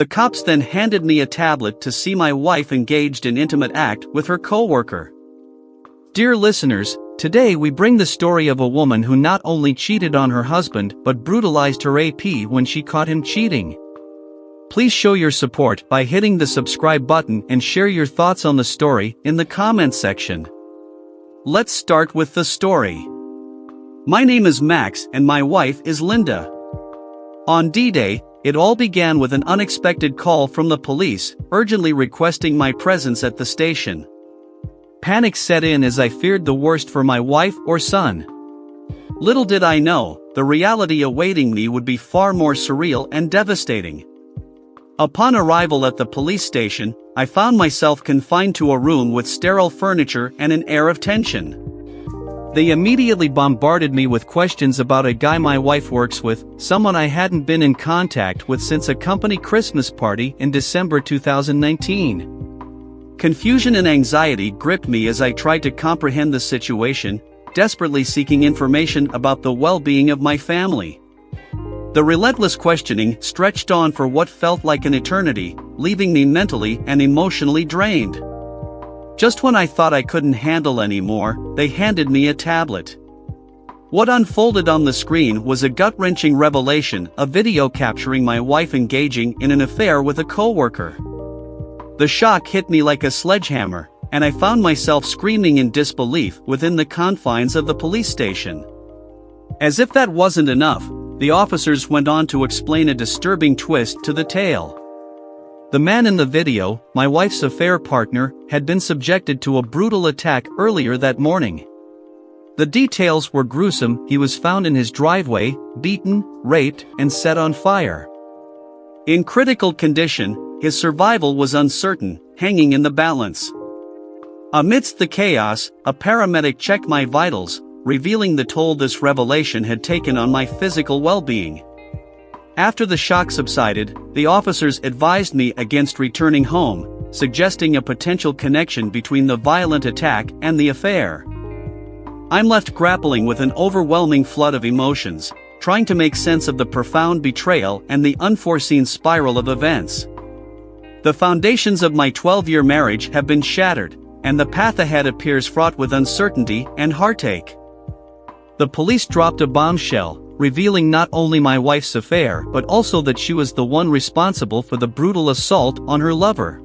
The cops then handed me a tablet to see my wife engaged in intimate act with her co-worker. Dear listeners, today we bring the story of a woman who not only cheated on her husband but brutalized her AP when she caught him cheating. Please show your support by hitting the subscribe button and share your thoughts on the story in the comments section. Let's start with the story. My name is Max and my wife is Linda. On D-Day, it all began with an unexpected call from the police, urgently requesting my presence at the station. Panic set in as I feared the worst for my wife or son. Little did I know, the reality awaiting me would be far more surreal and devastating. Upon arrival at the police station, I found myself confined to a room with sterile furniture and an air of tension. They immediately bombarded me with questions about a guy my wife works with, someone I hadn't been in contact with since a company Christmas party in December 2019. Confusion and anxiety gripped me as I tried to comprehend the situation, desperately seeking information about the well-being of my family. The relentless questioning stretched on for what felt like an eternity, leaving me mentally and emotionally drained. Just when I thought I couldn't handle anymore, they handed me a tablet. What unfolded on the screen was a gut-wrenching revelation, a video capturing my wife engaging in an affair with a co-worker. The shock hit me like a sledgehammer, and I found myself screaming in disbelief within the confines of the police station. As if that wasn't enough, the officers went on to explain a disturbing twist to the tale. The man in the video, my wife's affair partner, had been subjected to a brutal attack earlier that morning. The details were gruesome. He was found in his driveway, beaten, raped, and set on fire. In critical condition, his survival was uncertain, hanging in the balance. Amidst the chaos, a paramedic checked my vitals, revealing the toll this revelation had taken on my physical well-being. After the shock subsided, the officers advised me against returning home, suggesting a potential connection between the violent attack and the affair. I'm left grappling with an overwhelming flood of emotions, trying to make sense of the profound betrayal and the unforeseen spiral of events. The foundations of my 12-year marriage have been shattered, and the path ahead appears fraught with uncertainty and heartache. The police dropped a bombshell, revealing not only my wife's affair but also that she was the one responsible for the brutal assault on her lover.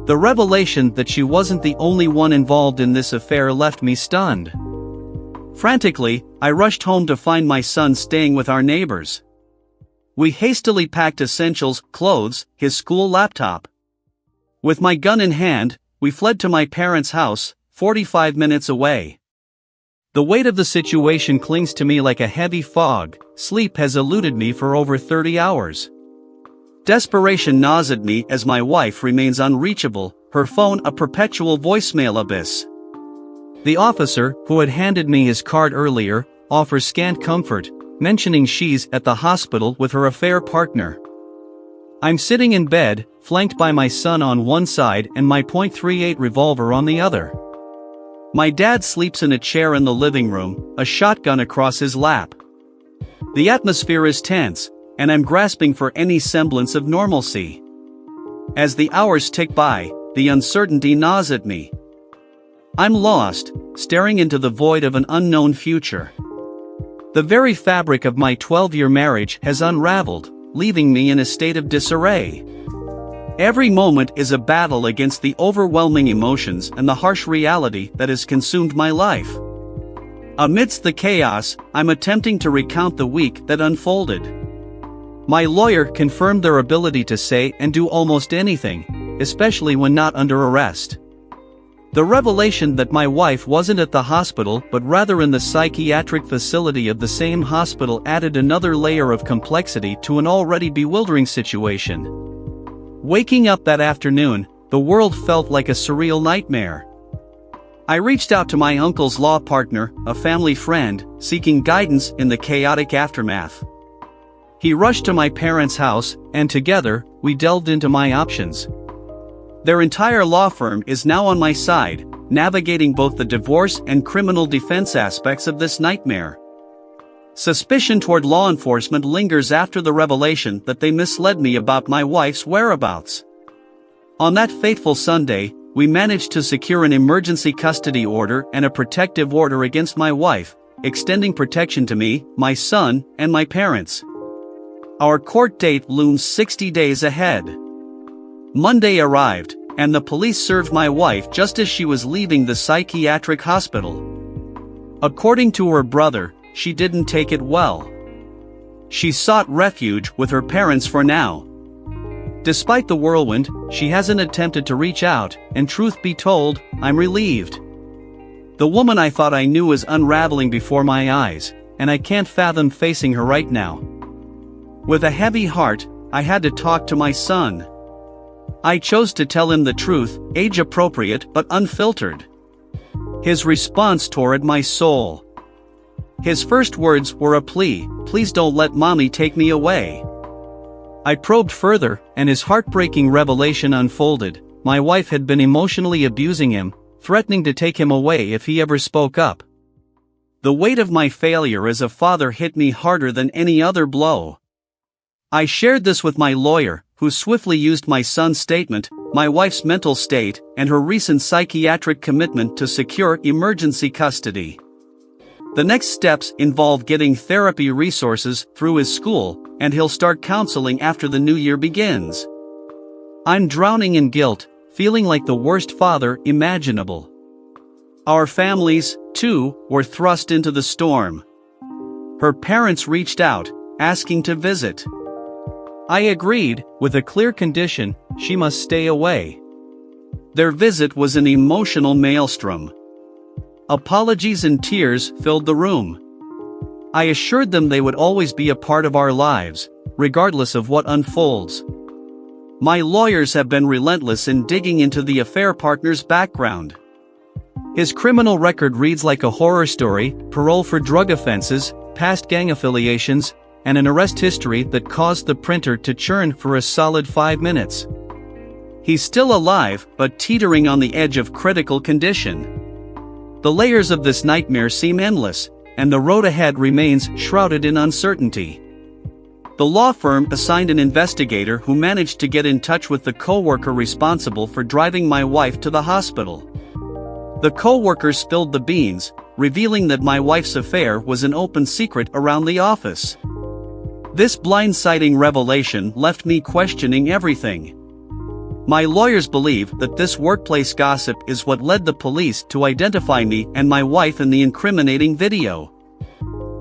The revelation that she wasn't the only one involved in this affair left me stunned. Frantically, I rushed home to find my son staying with our neighbors. We hastily packed essentials, clothes, his school laptop. With my gun in hand, we fled to my parents' house, 45 minutes away. The weight of the situation clings to me like a heavy fog. Sleep has eluded me for over 30 hours. Desperation gnaws at me as my wife remains unreachable, her phone a perpetual voicemail abyss. The officer, who had handed me his card earlier, offers scant comfort, mentioning she's at the hospital with her affair partner. I'm sitting in bed, flanked by my son on one side and my .38 revolver on the other. My dad sleeps in a chair in the living room, a shotgun across his lap. The atmosphere is tense, and I'm grasping for any semblance of normalcy. As the hours tick by, the uncertainty gnaws at me. I'm lost, staring into the void of an unknown future. The very fabric of my 12-year marriage has unraveled, leaving me in a state of disarray. Every moment is a battle against the overwhelming emotions and the harsh reality that has consumed my life. Amidst the chaos, I'm attempting to recount the week that unfolded. My lawyer confirmed their ability to say and do almost anything, especially when not under arrest. The revelation that my wife wasn't at the hospital but rather in the psychiatric facility of the same hospital added another layer of complexity to an already bewildering situation. Waking up that afternoon, the world felt like a surreal nightmare. I reached out to my uncle's law partner, a family friend, seeking guidance in the chaotic aftermath. He rushed to my parents' house, and together, we delved into my options. Their entire law firm is now on my side, navigating both the divorce and criminal defense aspects of this nightmare. Suspicion toward law enforcement lingers after the revelation that they misled me about my wife's whereabouts. On that fateful Sunday, we managed to secure an emergency custody order and a protective order against my wife, extending protection to me, my son, and my parents. Our court date looms 60 days ahead. Monday arrived, and the police served my wife just as she was leaving the psychiatric hospital. According to her brother, she didn't take it well. She sought refuge with her parents for now. Despite the whirlwind, she hasn't attempted to reach out, and truth be told, I'm relieved. The woman I thought I knew is unraveling before my eyes, and I can't fathom facing her right now. With a heavy heart, I had to talk to my son. I chose to tell him the truth, age-appropriate but unfiltered. His response tore at my soul. His first words were a plea, "Please don't let mommy take me away." I probed further, and his heartbreaking revelation unfolded. My wife had been emotionally abusing him, threatening to take him away if he ever spoke up. The weight of my failure as a father hit me harder than any other blow. I shared this with my lawyer, who swiftly used my son's statement, my wife's mental state, and her recent psychiatric commitment to secure emergency custody. The next steps involve getting therapy resources through his school, and he'll start counseling after the new year begins. I'm drowning in guilt, feeling like the worst father imaginable. Our families, too, were thrust into the storm. Her parents reached out, asking to visit. I agreed, with a clear condition: she must stay away. Their visit was an emotional maelstrom. Apologies and tears filled the room. I assured them they would always be a part of our lives, regardless of what unfolds. My lawyers have been relentless in digging into the affair partner's background. His criminal record reads like a horror story: parole for drug offenses, past gang affiliations, and an arrest history that caused the printer to churn for a solid 5 minutes. He's still alive, but teetering on the edge of critical condition. The layers of this nightmare seem endless, and the road ahead remains shrouded in uncertainty. The law firm assigned an investigator who managed to get in touch with the co-worker responsible for driving my wife to the hospital. The co-worker spilled the beans, revealing that my wife's affair was an open secret around the office. This blindsiding revelation left me questioning everything. My lawyers believe that this workplace gossip is what led the police to identify me and my wife in the incriminating video.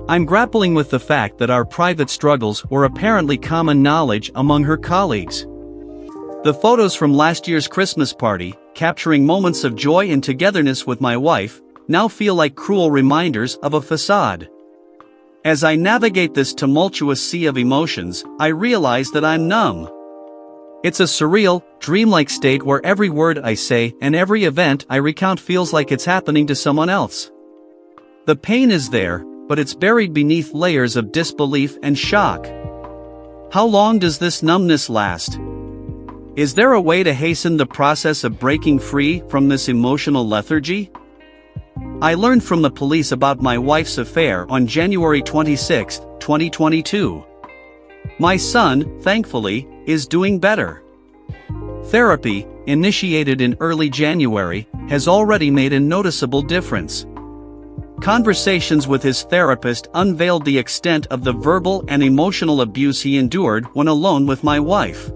I'm grappling with the fact that our private struggles were apparently common knowledge among her colleagues. The photos from last year's Christmas party, capturing moments of joy and togetherness with my wife, now feel like cruel reminders of a facade. As I navigate this tumultuous sea of emotions, I realize that I'm numb. It's a surreal, dreamlike state where every word I say and every event I recount feels like it's happening to someone else. The pain is there, but it's buried beneath layers of disbelief and shock. How long does this numbness last? Is there a way to hasten the process of breaking free from this emotional lethargy? I learned from the police about my wife's affair on January 26, 2022. My son, thankfully, is doing better. Therapy, initiated in early January, has already made a noticeable difference. Conversations with his therapist unveiled the extent of the verbal and emotional abuse he endured when alone with my wife.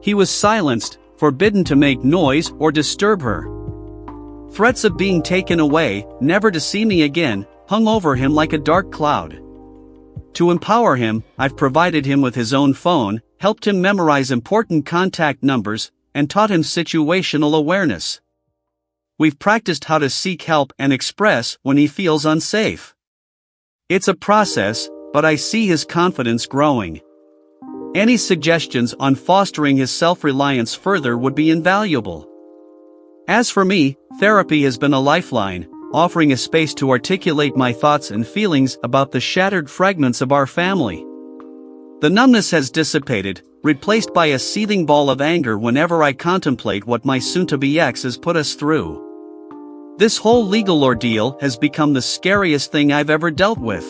He was silenced, forbidden to make noise or disturb her. Threats of being taken away, never to see me again, hung over him like a dark cloud. To empower him, I've provided him with his own phone, helped him memorize important contact numbers, and taught him situational awareness. We've practiced how to seek help and express when he feels unsafe. It's a process, but I see his confidence growing. Any suggestions on fostering his self-reliance further would be invaluable. As for me, therapy has been a lifeline, offering a space to articulate my thoughts and feelings about the shattered fragments of our family. The numbness has dissipated, replaced by a seething ball of anger whenever I contemplate what my soon-to-be ex has put us through. This whole legal ordeal has become the scariest thing I've ever dealt with.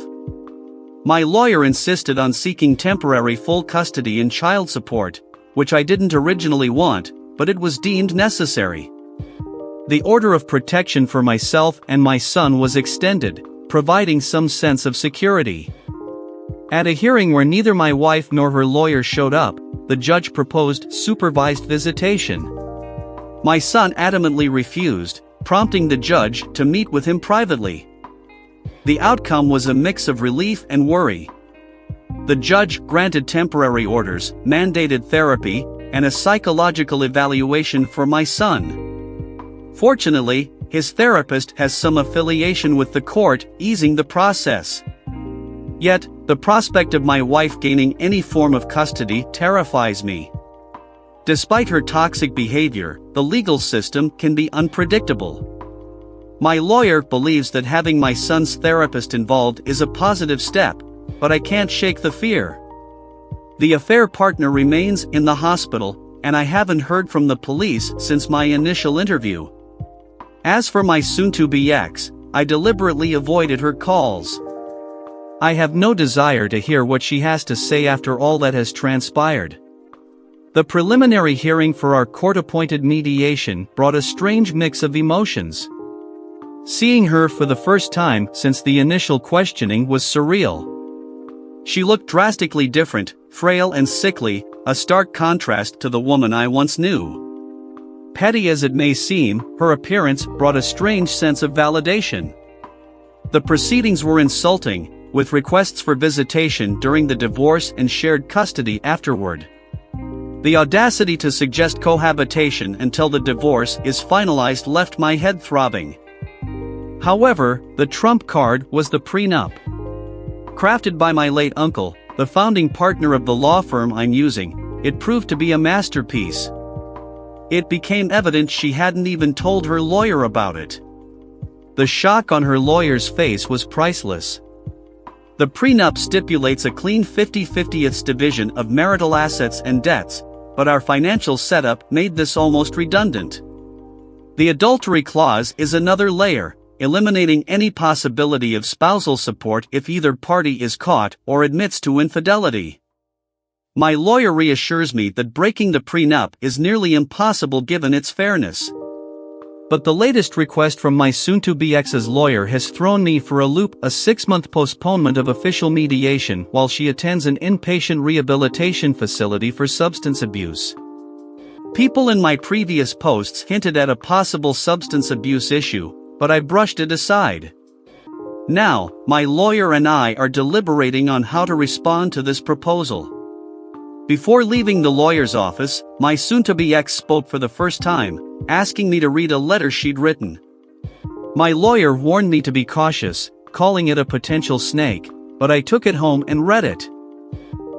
My lawyer insisted on seeking temporary full custody and child support, which I didn't originally want, but it was deemed necessary. The order of protection for myself and my son was extended, providing some sense of security. At a hearing where neither my wife nor her lawyer showed up, the judge proposed supervised visitation. My son adamantly refused, prompting the judge to meet with him privately. The outcome was a mix of relief and worry. The judge granted temporary orders, mandated therapy, and a psychological evaluation for my son. Fortunately, his therapist has some affiliation with the court, easing the process. Yet, the prospect of my wife gaining any form of custody terrifies me. Despite her toxic behavior, the legal system can be unpredictable. My lawyer believes that having my son's therapist involved is a positive step, but I can't shake the fear. The affair partner remains in the hospital, and I haven't heard from the police since my initial interview. As for my soon-to-be ex, I deliberately avoided her calls. I have no desire to hear what she has to say after all that has transpired. The preliminary hearing for our court-appointed mediation brought a strange mix of emotions. Seeing her for the first time since the initial questioning was surreal. She looked drastically different, frail and sickly, a stark contrast to the woman I once knew. Petty as it may seem, her appearance brought a strange sense of validation. The proceedings were insulting, with requests for visitation during the divorce and shared custody afterward. The audacity to suggest cohabitation until the divorce is finalized left my head throbbing. However, the trump card was the prenup. Crafted by my late uncle, the founding partner of the law firm I'm using, it proved to be a masterpiece. It became evident she hadn't even told her lawyer about it. The shock on her lawyer's face was priceless. The prenup stipulates a clean 50-50th division of marital assets and debts, but our financial setup made this almost redundant. The adultery clause is another layer, eliminating any possibility of spousal support if either party is caught or admits to infidelity. My lawyer reassures me that breaking the prenup is nearly impossible given its fairness. But the latest request from my soon-to-be ex's lawyer has thrown me for a loop: a 6-month postponement of official mediation while she attends an inpatient rehabilitation facility for substance abuse. People in my previous posts hinted at a possible substance abuse issue, but I brushed it aside. Now, my lawyer and I are deliberating on how to respond to this proposal. Before leaving the lawyer's office, my soon-to-be ex spoke for the first time, asking me to read a letter she'd written. My lawyer warned me to be cautious, calling it a potential snake, but I took it home and read it.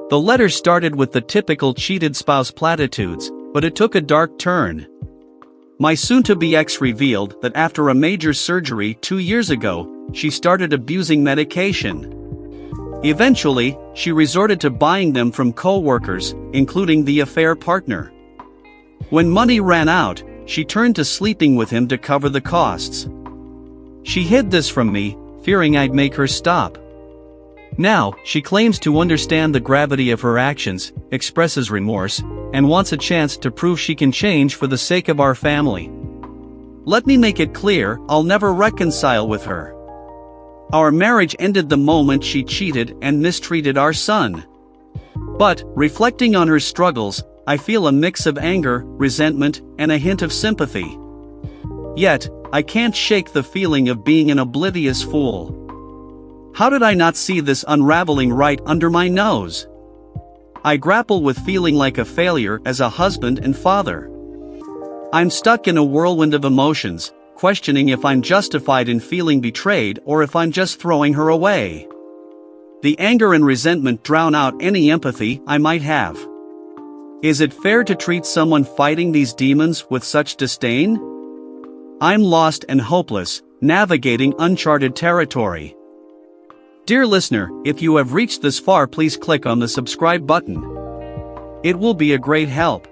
The letter started with the typical cheated spouse platitudes, but it took a dark turn. My soon-to-be ex revealed that after a major surgery 2 years ago, she started abusing medication. Eventually, she resorted to buying them from co-workers, including the affair partner. When money ran out, she turned to sleeping with him to cover the costs. She hid this from me, fearing I'd make her stop. Now, she claims to understand the gravity of her actions, expresses remorse, and wants a chance to prove she can change for the sake of our family. Let me make it clear, I'll never reconcile with her. Our marriage ended the moment she cheated and mistreated our son. But, reflecting on her struggles, I feel a mix of anger, resentment, and a hint of sympathy. Yet, I can't shake the feeling of being an oblivious fool. How did I not see this unraveling right under my nose? I grapple with feeling like a failure as a husband and father. I'm stuck in a whirlwind of emotions, questioning if I'm justified in feeling betrayed or if I'm just throwing her away. The anger and resentment drown out any empathy I might have. Is it fair to treat someone fighting these demons with such disdain? I'm lost and hopeless, navigating uncharted territory. Dear listener, if you have reached this far, please click on the subscribe button. It will be a great help.